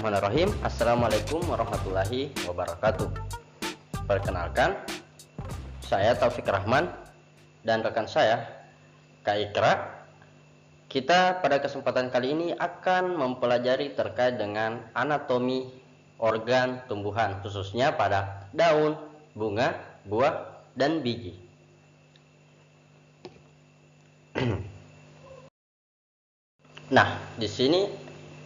Bismillahirrahmanirrahim. Assalamualaikum warahmatullahi wabarakatuh. Perkenalkan, saya Taufik Rahman dan rekan saya Kak Ikra. Kita pada kesempatan kali ini akan mempelajari terkait dengan anatomi organ tumbuhan, khususnya pada daun, bunga, buah, dan biji. Nah, di sini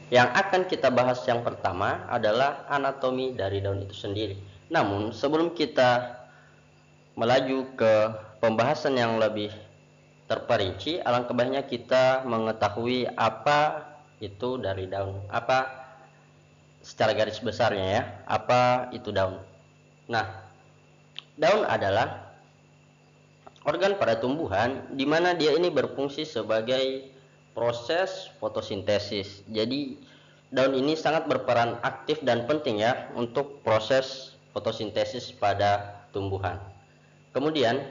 yang akan kita bahas yang pertama adalah anatomi dari daun itu sendiri. Namun, sebelum kita melaju ke pembahasan yang lebih terperinci, alangkah baiknya kita mengetahui apa itu dari daun. Apa secara garis besarnya ya, apa itu daun. Nah, daun adalah organ pada tumbuhan di mana dia ini berfungsi sebagai proses fotosintesis. Jadi daun ini sangat berperan aktif dan penting ya untuk proses fotosintesis pada tumbuhan. Kemudian,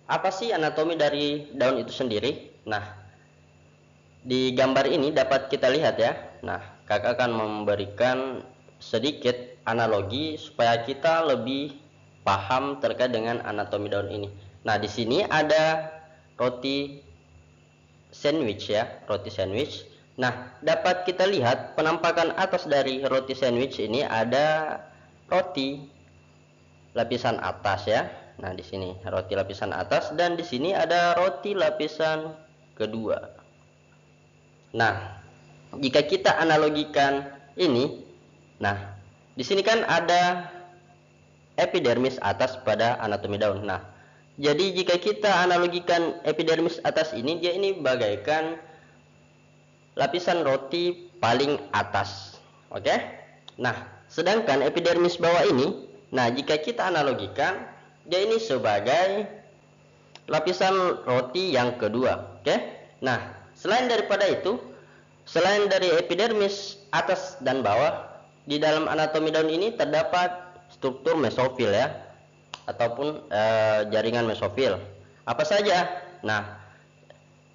apa sih anatomi dari daun itu sendiri? Nah, di gambar ini dapat kita lihat ya. Nah, kakak akan memberikan sedikit analogi supaya kita lebih paham terkait dengan anatomi daun ini. Nah, di sini ada roti sandwich ya, roti sandwich. Nah, dapat kita lihat penampakan atas dari roti sandwich ini ada roti lapisan atas ya. Nah, di sini roti lapisan atas dan di sini ada roti lapisan kedua. Nah, jika kita analogikan ini, nah, di sini kan ada epidermis atas pada anatomi daun. Nah, jadi jika kita analogikan epidermis atas ini, dia ini bagaikan lapisan roti paling atas. Oke? Nah, sedangkan epidermis bawah ini, nah jika kita analogikan, dia ini sebagai lapisan roti yang kedua. Oke? Nah, selain daripada itu, selain dari epidermis atas dan bawah, di dalam anatomi daun ini terdapat struktur mesofil ya, ataupun jaringan mesofil. Apa saja? Nah,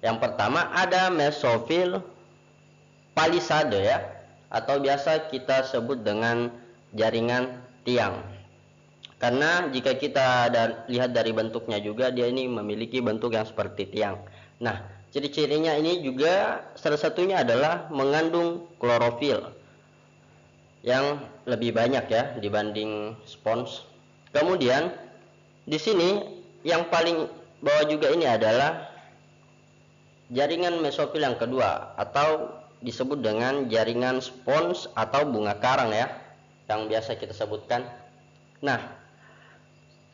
yang pertama ada mesofil palisade ya, atau biasa kita sebut dengan jaringan tiang. Karena jika kita lihat dari bentuknya juga, dia ini memiliki bentuk yang seperti tiang. Nah, ciri-cirinya ini juga salah satunya adalah mengandung klorofil yang lebih banyak ya dibanding spons. Kemudian di sini yang paling bawah juga ini adalah jaringan mesofil yang kedua, atau disebut dengan jaringan spons atau bunga karang ya, yang biasa kita sebutkan. Nah,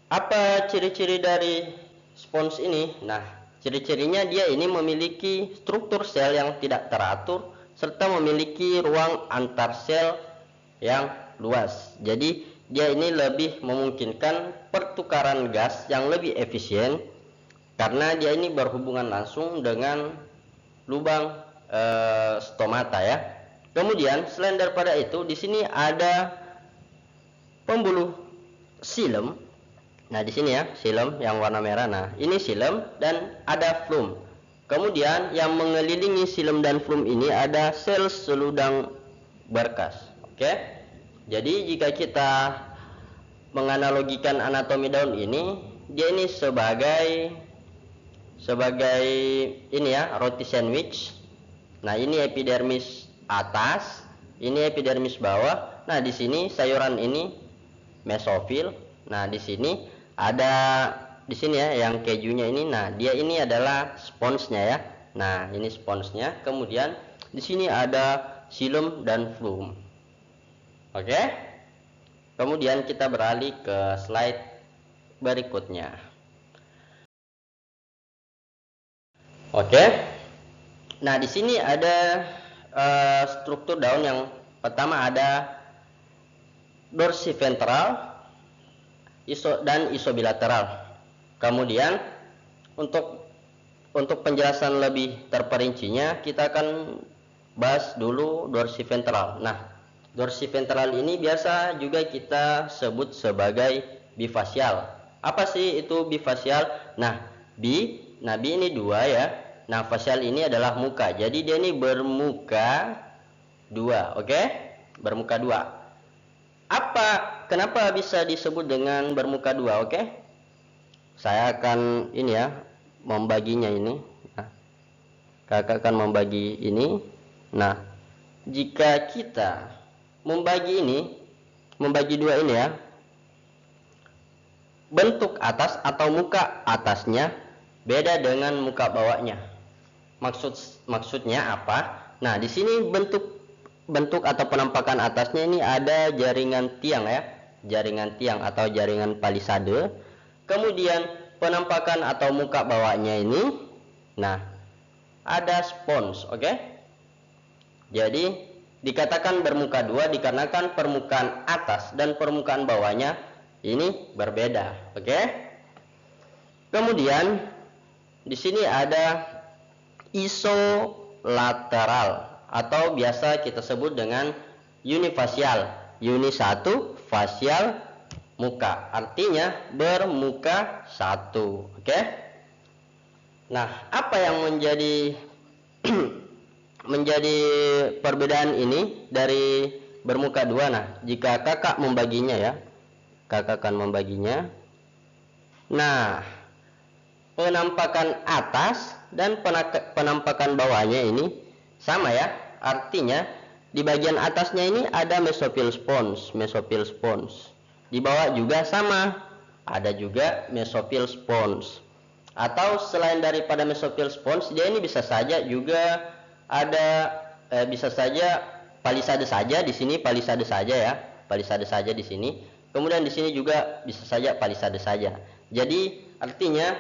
apa ciri-ciri dari spons ini? Nah, ciri-cirinya dia ini memiliki struktur sel yang tidak teratur serta memiliki ruang antar sel yang luas. Jadi dia ini lebih memungkinkan pertukaran gas yang lebih efisien karena dia ini berhubungan langsung dengan lubang stomata ya. Kemudian selain daripada itu, di sini ada pembuluh xilem. Nah, di sini ya, xilem yang warna merah. Nah, ini xilem dan ada flum. Kemudian yang mengelilingi xilem dan flum ini ada sel seludang berkas. Oke? Jadi jika kita menganalogikan anatomi daun ini, dia ini sebagai ini ya, roti sandwich. Nah, ini epidermis atas, ini epidermis bawah. Nah, di sini sayuran ini mesofil. Nah, di sini ada ya yang kejunya ini. Nah, dia ini adalah sponsnya ya. Nah, ini sponsnya. Kemudian di sini ada xilem dan flum. Oke? Kemudian kita beralih ke slide berikutnya. Oke? Nah, di sini ada struktur daun yang pertama ada dorsiventral dan isobilateral. Kemudian untuk penjelasan lebih terperincinya, kita akan bahas dulu dorsiventral. Nah, dorsiventral ini biasa juga kita sebut sebagai bifasial. Apa sih itu bifasial? Nah, bi ini dua ya. Nah, fasial ini adalah muka. Jadi dia ini bermuka dua, oke? bermuka dua. Kenapa bisa disebut dengan bermuka dua? Oke, saya akan ini ya, membaginya ini. Nah, kakak akan membagi ini. Nah, jika kita membagi dua ini ya, bentuk atas atau muka atasnya beda dengan muka bawahnya. Maksudnya apa? Nah, di sini bentuk atau penampakan atasnya ini ada jaringan tiang ya, jaringan tiang atau jaringan palisade. Kemudian penampakan atau muka bawahnya ini, nah, ada spons, oke? Jadi dikatakan bermuka dua dikarenakan permukaan atas dan permukaan bawahnya ini berbeda, oke? Kemudian di sini ada isolateral atau biasa kita sebut dengan unifasial. Uni satu, fasial muka, artinya bermuka satu, oke? Nah, apa yang menjadi menjadi perbedaan ini dari bermuka dua? Nah, jika kakak membaginya ya, kakak akan membaginya. Nah, penampakan atas dan penampakan bawahnya ini sama ya, artinya di bagian atasnya ini ada mesophyll spons. Di bawah juga sama, ada juga mesophyll spons. Atau selain daripada mesophyll spons, dia ini bisa saja juga ada bisa saja palisade saja di sini, palisade saja ya, palisade saja di sini. Kemudian di sini juga bisa saja palisade saja. Jadi artinya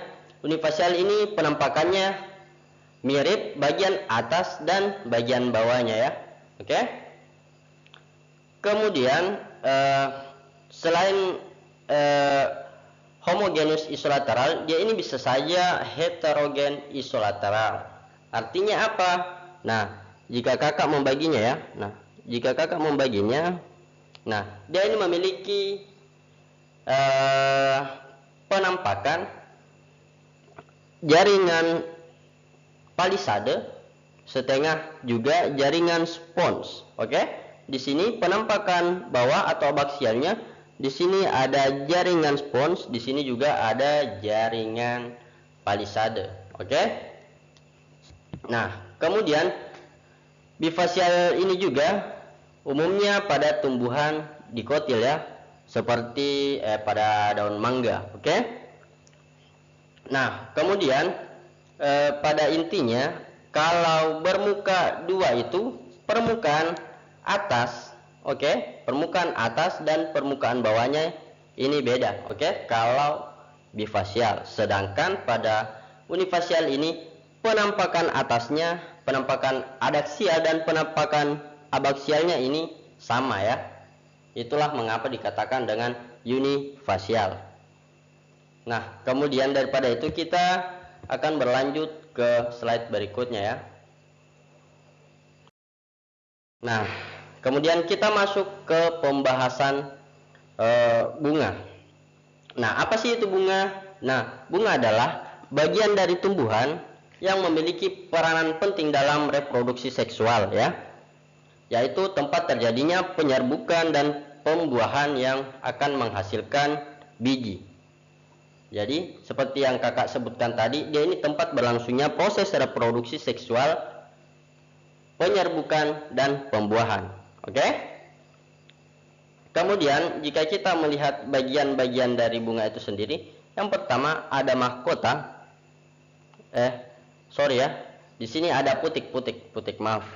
unifasial ini penampakannya mirip bagian atas dan bagian bawahnya ya, oke? Kemudian selain homogenous isolateral, dia ini bisa saja heterogen isolateral. Artinya apa? Nah, jika kakak membaginya ya, nah, dia ini memiliki penampakan jaringan palisade, setengah juga jaringan spons. Oke? Di sini penampakan bawah atau abaksialnya, di sini ada jaringan spons, di sini juga ada jaringan palisade. Oke? Nah, kemudian bifasial ini juga umumnya pada tumbuhan dikotil ya, seperti pada daun mangga. Oke? Nah, kemudian pada intinya kalau bermuka dua itu permukaan atas, oke, permukaan atas dan permukaan bawahnya ini beda, oke, kalau bifasial. Sedangkan pada unifasial ini penampakan atasnya, penampakan adaksial dan penampakan abaksialnya ini sama ya. Itulah mengapa dikatakan dengan unifasial. Nah, kemudian daripada itu kita akan berlanjut ke slide berikutnya ya. Nah, kemudian kita masuk ke pembahasan bunga. Nah, apa sih itu bunga? Nah, bunga adalah bagian dari tumbuhan yang memiliki peranan penting dalam reproduksi seksual ya, yaitu tempat terjadinya penyerbukan dan pembuahan yang akan menghasilkan biji. Jadi seperti yang kakak sebutkan tadi, dia ini tempat berlangsungnya proses reproduksi seksual, penyerbukan dan pembuahan. Oke? Kemudian jika kita melihat bagian-bagian dari bunga itu sendiri, yang pertama ada mahkota. Di sini ada putik, maaf.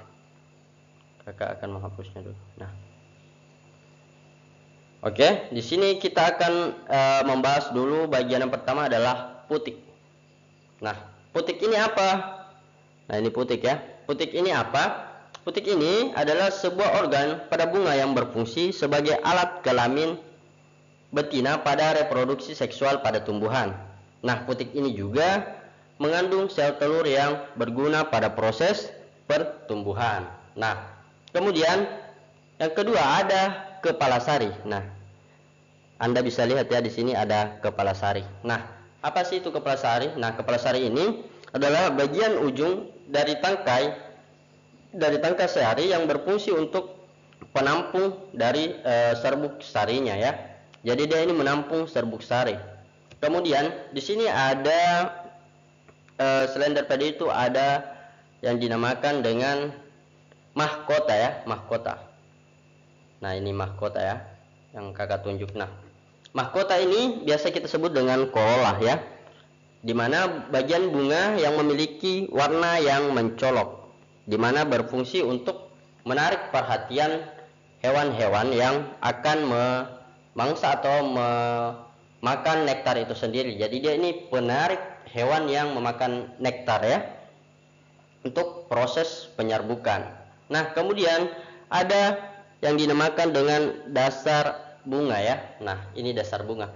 Kakak akan menghapusnya dulu. Nah. Oke, di sini kita akan membahas dulu bagian yang pertama adalah putik. Nah, putik ini apa? Nah, ini putik ya. Putik ini apa? Putik ini adalah sebuah organ pada bunga yang berfungsi sebagai alat kelamin betina pada reproduksi seksual pada tumbuhan. Nah, putik ini juga mengandung sel telur yang berguna pada proses pertumbuhan. Nah, kemudian yang kedua ada kepala sari. Nah, Anda bisa lihat ya di sini ada kepala sari. Nah, apa sih itu kepala sari? Nah, kepala sari ini adalah bagian ujung dari tangkai sari yang berfungsi untuk penampung dari serbuk sarinya ya. Jadi dia ini menampung serbuk sari. Kemudian di sini ada selain daripada itu ada yang dinamakan dengan mahkota ya, mahkota. Nah, ini mahkota ya yang kakak tunjuk. Nah, mahkota ini biasa kita sebut dengan corolla ya, dimana bagian bunga yang memiliki warna yang mencolok, dimana berfungsi untuk menarik perhatian hewan-hewan yang akan memangsa atau memakan nektar itu sendiri. Jadi dia ini penarik hewan yang memakan nektar ya, untuk proses penyerbukan. Nah, kemudian ada yang dinamakan dengan dasar bunga ya. Nah, ini dasar bunga.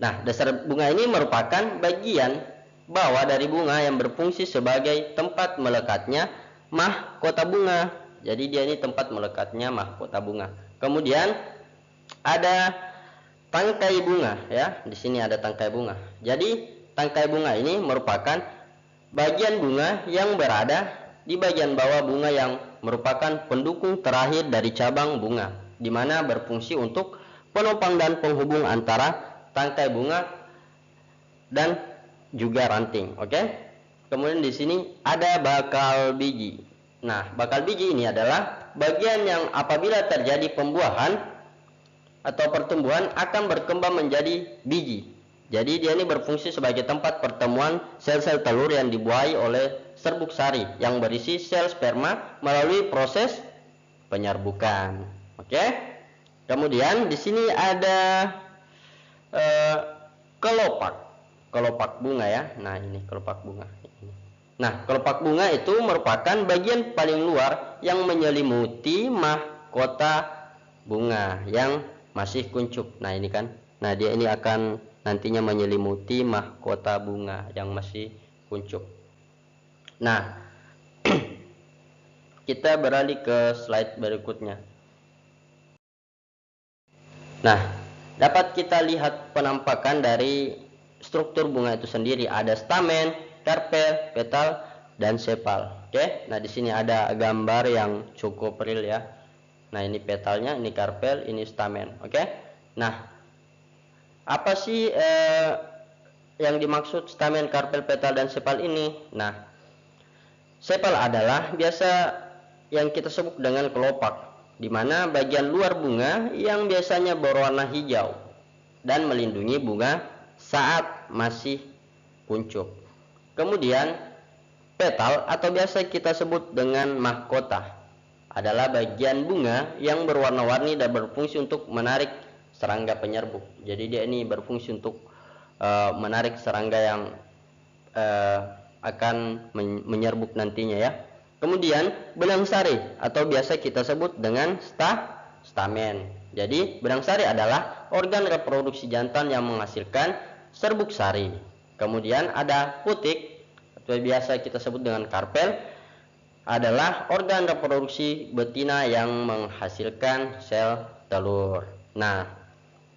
Nah, dasar bunga ini merupakan bagian bawah dari bunga yang berfungsi sebagai tempat melekatnya mahkota bunga. Jadi dia ini tempat melekatnya mahkota bunga. Kemudian ada tangkai bunga ya. Di sini ada tangkai bunga. Jadi tangkai bunga ini merupakan bagian bunga yang berada di bagian bawah bunga yang merupakan pendukung terakhir dari cabang bunga, di mana berfungsi untuk penopang dan penghubung antara tangkai bunga dan juga ranting. Oke? Kemudian di sini ada bakal biji. Nah, bakal biji ini adalah bagian yang apabila terjadi pembuahan atau pertumbuhan akan berkembang menjadi biji. Jadi dia ini berfungsi sebagai tempat pertemuan sel-sel telur yang dibuahi oleh serbuk sari yang berisi sel sperma melalui proses penyerbukan. Oke? Kemudian di sini ada kelopak bunga ya. Nah, ini kelopak bunga. Nah, kelopak bunga itu merupakan bagian paling luar yang menyelimuti mahkota bunga yang masih kuncup. Nah, ini kan. Nah, dia ini akan nantinya menyelimuti mahkota bunga yang masih kuncup. Nah, kita beralih ke slide berikutnya. Nah, dapat kita lihat penampakan dari struktur bunga itu sendiri. Ada stamen, karpel, petal, dan sepal. Oke, nah di sini ada gambar yang cukup real ya. Nah, ini petalnya, ini karpel, ini stamen. Oke, nah apa sih yang dimaksud stamen, karpel, petal, dan sepal ini? Nah, sepal adalah biasa yang kita sebut dengan kelopak, di mana bagian luar bunga yang biasanya berwarna hijau dan melindungi bunga saat masih kuncup. Kemudian petal atau biasa kita sebut dengan mahkota adalah bagian bunga yang berwarna-warni dan berfungsi untuk menarik serangga penyerbuk. Jadi dia ini berfungsi untuk menarik serangga yang akan menyerbuk nantinya ya. Kemudian benang sari atau biasa kita sebut dengan stamen. Jadi benang sari adalah organ reproduksi jantan yang menghasilkan serbuk sari. Kemudian ada putik atau biasa kita sebut dengan karpel, adalah organ reproduksi betina yang menghasilkan sel telur. Nah,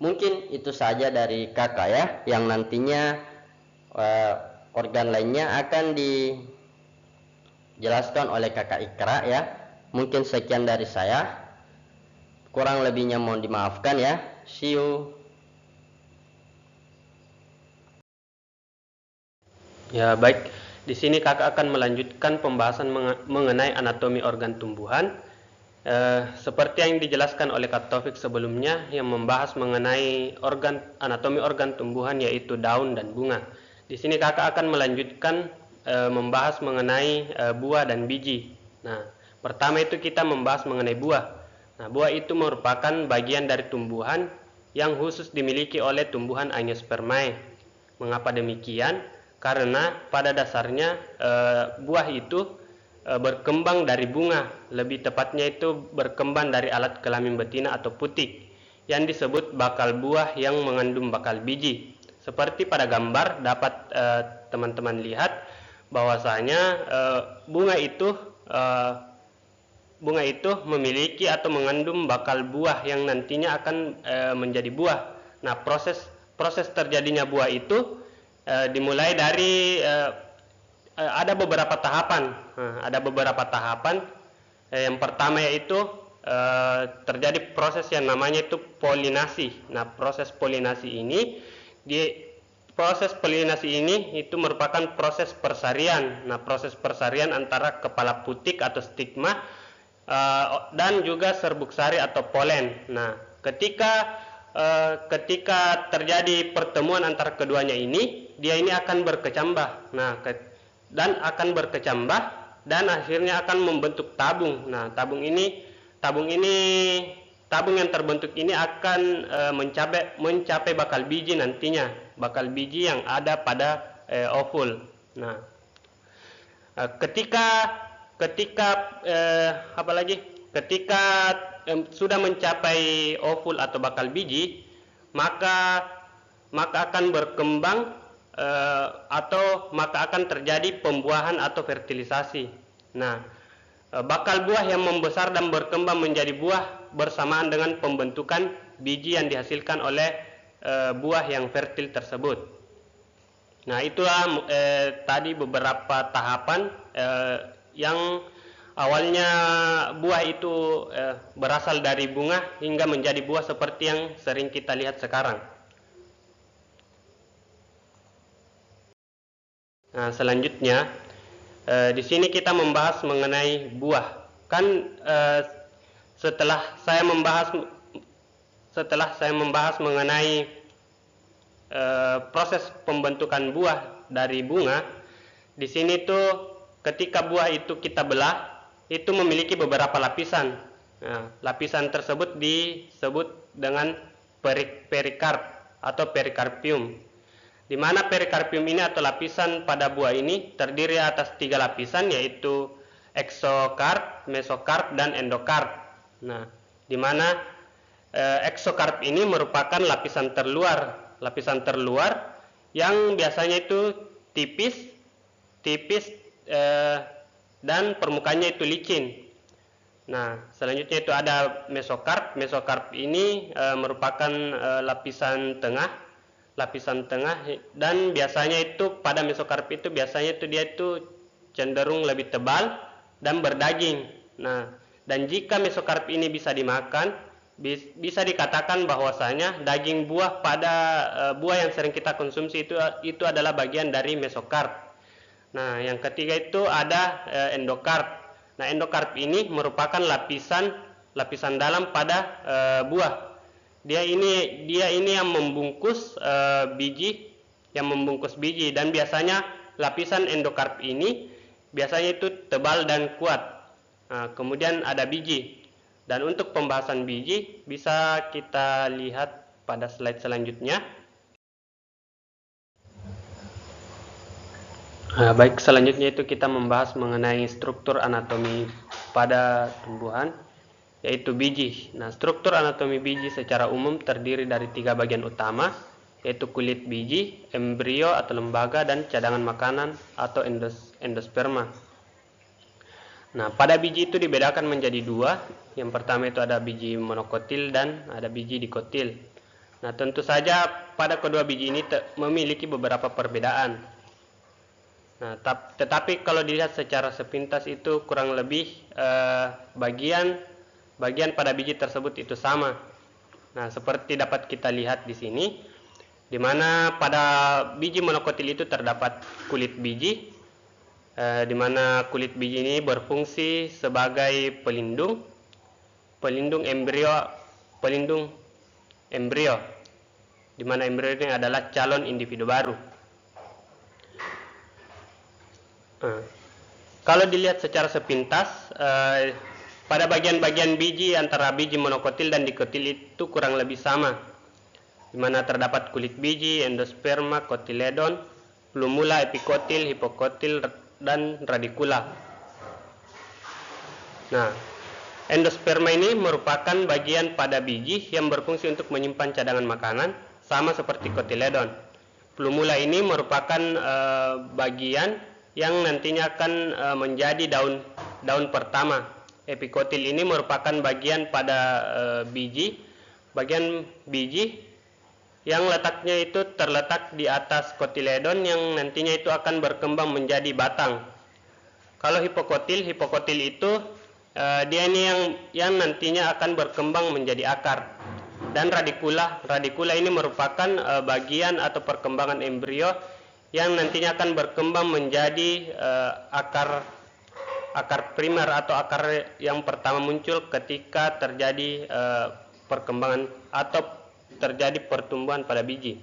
mungkin itu saja dari kakak ya, yang nantinya organ lainnya akan dijelaskan oleh kakak Ikra ya. Mungkin sekian dari saya, kurang lebihnya mohon dimaafkan ya. See you. Ya, baik. Di sini kakak akan melanjutkan pembahasan mengenai anatomi organ tumbuhan. Seperti yang dijelaskan oleh Kak Taufik sebelumnya, yang membahas mengenai anatomi organ tumbuhan, yaitu daun dan bunga. Di sini kakak akan melanjutkan membahas mengenai buah dan biji. Nah, pertama itu kita membahas mengenai buah. Nah, buah itu merupakan bagian dari tumbuhan yang khusus dimiliki oleh tumbuhan Angiospermae. Mengapa demikian? Karena pada dasarnya buah itu berkembang dari bunga, lebih tepatnya itu berkembang dari alat kelamin betina atau putik, yang disebut bakal buah yang mengandung bakal biji. Seperti pada gambar dapat teman-teman lihat bahwasanya bunga itu memiliki atau mengandung bakal buah yang nantinya akan menjadi buah. Nah, proses terjadinya buah itu dimulai dari ada beberapa tahapan. Yang pertama yaitu terjadi proses yang namanya itu polinasi. Nah, proses polinasi ini itu merupakan proses persarian. Nah, proses persarian antara kepala putik atau stigma dan juga serbuk sari atau polen. Nah, ketika terjadi pertemuan antara keduanya ini, dia ini akan berkecambah. Nah, dan akan berkecambah dan akhirnya akan membentuk tabung. Nah, tabung yang terbentuk ini akan mencapai bakal biji nantinya, bakal biji yang ada pada ovul. Nah, ketika sudah mencapai ovul atau bakal biji, maka akan berkembang maka akan terjadi pembuahan atau fertilisasi. Nah, bakal buah yang membesar dan berkembang menjadi buah bersamaan dengan pembentukan biji yang dihasilkan oleh buah yang fertil tersebut. Nah, itulah tadi beberapa tahapan yang awalnya buah itu berasal dari bunga hingga menjadi buah seperti yang sering kita lihat sekarang. Nah, selanjutnya di sini kita membahas mengenai buah. Kan setelah saya membahas mengenai proses pembentukan buah dari bunga, di sini tuh ketika buah itu kita belah, itu memiliki beberapa lapisan. Nah, lapisan tersebut disebut dengan perikarp atau perikarpium. Di mana perikarpium ini atau lapisan pada buah ini terdiri atas 3 lapisan, yaitu eksokarp, mesokarp, dan endokarp. Nah, di mana eksokarp ini merupakan lapisan terluar yang biasanya itu tipis dan permukaannya itu licin. Nah, selanjutnya itu ada mesokarp. Mesokarp ini merupakan lapisan tengah dan biasanya itu pada mesokarp itu biasanya itu dia itu cenderung lebih tebal dan berdaging. Nah, dan jika mesokarp ini bisa dimakan, bisa dikatakan bahwasanya daging buah pada buah yang sering kita konsumsi itu adalah bagian dari mesokarp. Nah, yang ketiga itu ada endokarp. Nah, endokarp ini merupakan lapisan dalam pada buah. Dia ini yang membungkus biji, dan biasanya lapisan endokarp ini biasanya itu tebal dan kuat. Nah, kemudian ada biji. Dan untuk pembahasan biji bisa kita lihat pada slide selanjutnya. Nah, baik, selanjutnya itu kita membahas mengenai struktur anatomi pada tumbuhan, yaitu biji. Nah, struktur anatomi biji secara umum terdiri dari 3 bagian utama, yaitu kulit biji, embrio atau lembaga, dan cadangan makanan atau endosperma. Nah, pada biji itu dibedakan menjadi 2. Yang pertama itu ada biji monokotil dan ada biji dikotil. Nah, tentu saja pada kedua biji ini memiliki beberapa perbedaan. Nah, tetapi kalau dilihat secara sepintas itu kurang lebih bagian pada biji tersebut itu sama. Nah, seperti dapat kita lihat di sini, di mana pada biji monokotil itu terdapat kulit biji, di mana kulit biji ini berfungsi sebagai pelindung embrio, di mana embrio ini adalah calon individu baru. Kalau dilihat secara sepintas, pada bagian-bagian biji antara biji monokotil dan dikotil itu kurang lebih sama, di mana terdapat kulit biji, endosperma, kotiledon, plumula, epikotil, hipokotil, dan radikula. Nah, endosperma ini merupakan bagian pada biji yang berfungsi untuk menyimpan cadangan makanan, sama seperti kotiledon. Plumula ini merupakan bagian yang nantinya akan menjadi daun pertama. Epikotil ini merupakan bagian pada bagian biji yang letaknya itu terletak di atas kotiledon yang nantinya itu akan berkembang menjadi batang. Kalau hipokotil itu dia ini yang nantinya akan berkembang menjadi akar. Dan radikula ini merupakan bagian atau perkembangan embrio yang nantinya akan berkembang menjadi akar primer atau akar yang pertama muncul ketika terjadi perkembangan atau terjadi pertumbuhan pada biji.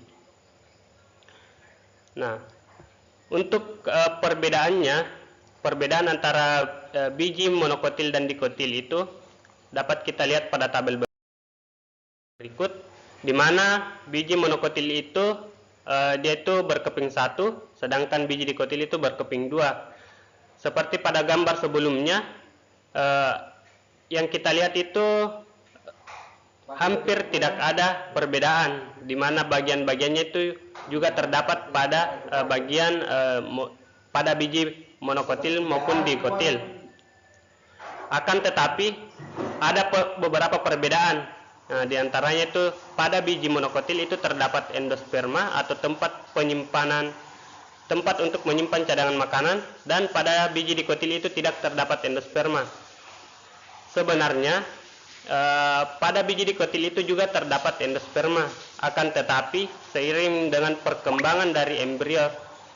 Nah, untuk perbedaan antara biji monokotil dan dikotil itu dapat kita lihat pada tabel berikut, di mana biji monokotil itu dia itu berkeping 1, sedangkan biji dikotil itu berkeping 2. Seperti pada gambar sebelumnya, yang kita lihat itu hampir tidak ada perbedaan, di mana bagian-bagiannya itu juga terdapat pada pada biji monokotil maupun dikotil. Akan tetapi ada beberapa perbedaan. Nah, di antaranya itu pada biji monokotil itu terdapat endosperma atau tempat untuk menyimpan cadangan makanan, dan pada biji dikotil itu tidak terdapat endosperma. Sebenarnya pada biji dikotil itu juga terdapat endosperma, akan tetapi seiring dengan perkembangan dari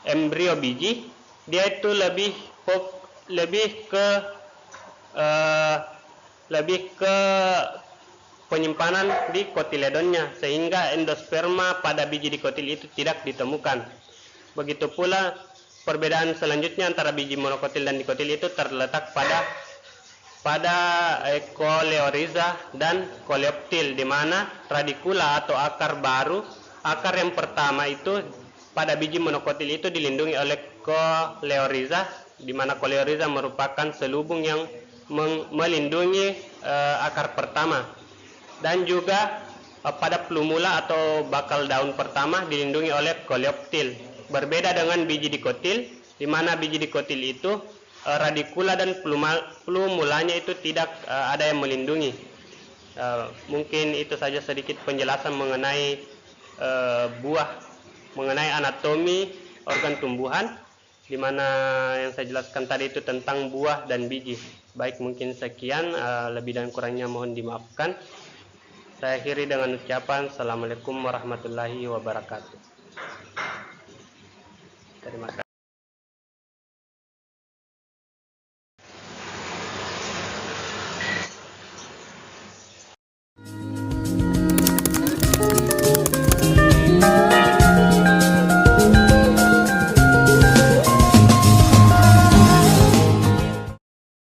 embrio biji, dia itu lebih ke penyimpanan di kotiledonnya, sehingga endosperma pada biji dikotil itu tidak ditemukan. Begitu pula perbedaan selanjutnya antara biji monokotil dan dikotil itu terletak pada koleoriza dan koleoptil, di mana radikula atau akar yang pertama itu pada biji monokotil itu dilindungi oleh koleoriza, di mana koleoriza merupakan selubung yang melindungi akar pertama, dan juga pada plumula atau bakal daun pertama dilindungi oleh koleoptil. Berbeda dengan biji dikotil, di mana biji dikotil itu radikula dan plumulanya itu tidak ada yang melindungi. Mungkin itu saja sedikit penjelasan mengenai mengenai anatomi organ tumbuhan, di mana yang saya jelaskan tadi itu tentang buah dan biji. Baik, mungkin sekian, lebih dan kurangnya mohon dimaafkan. Saya akhiri dengan ucapan Assalamualaikum warahmatullahi wabarakatuh. Terima kasih.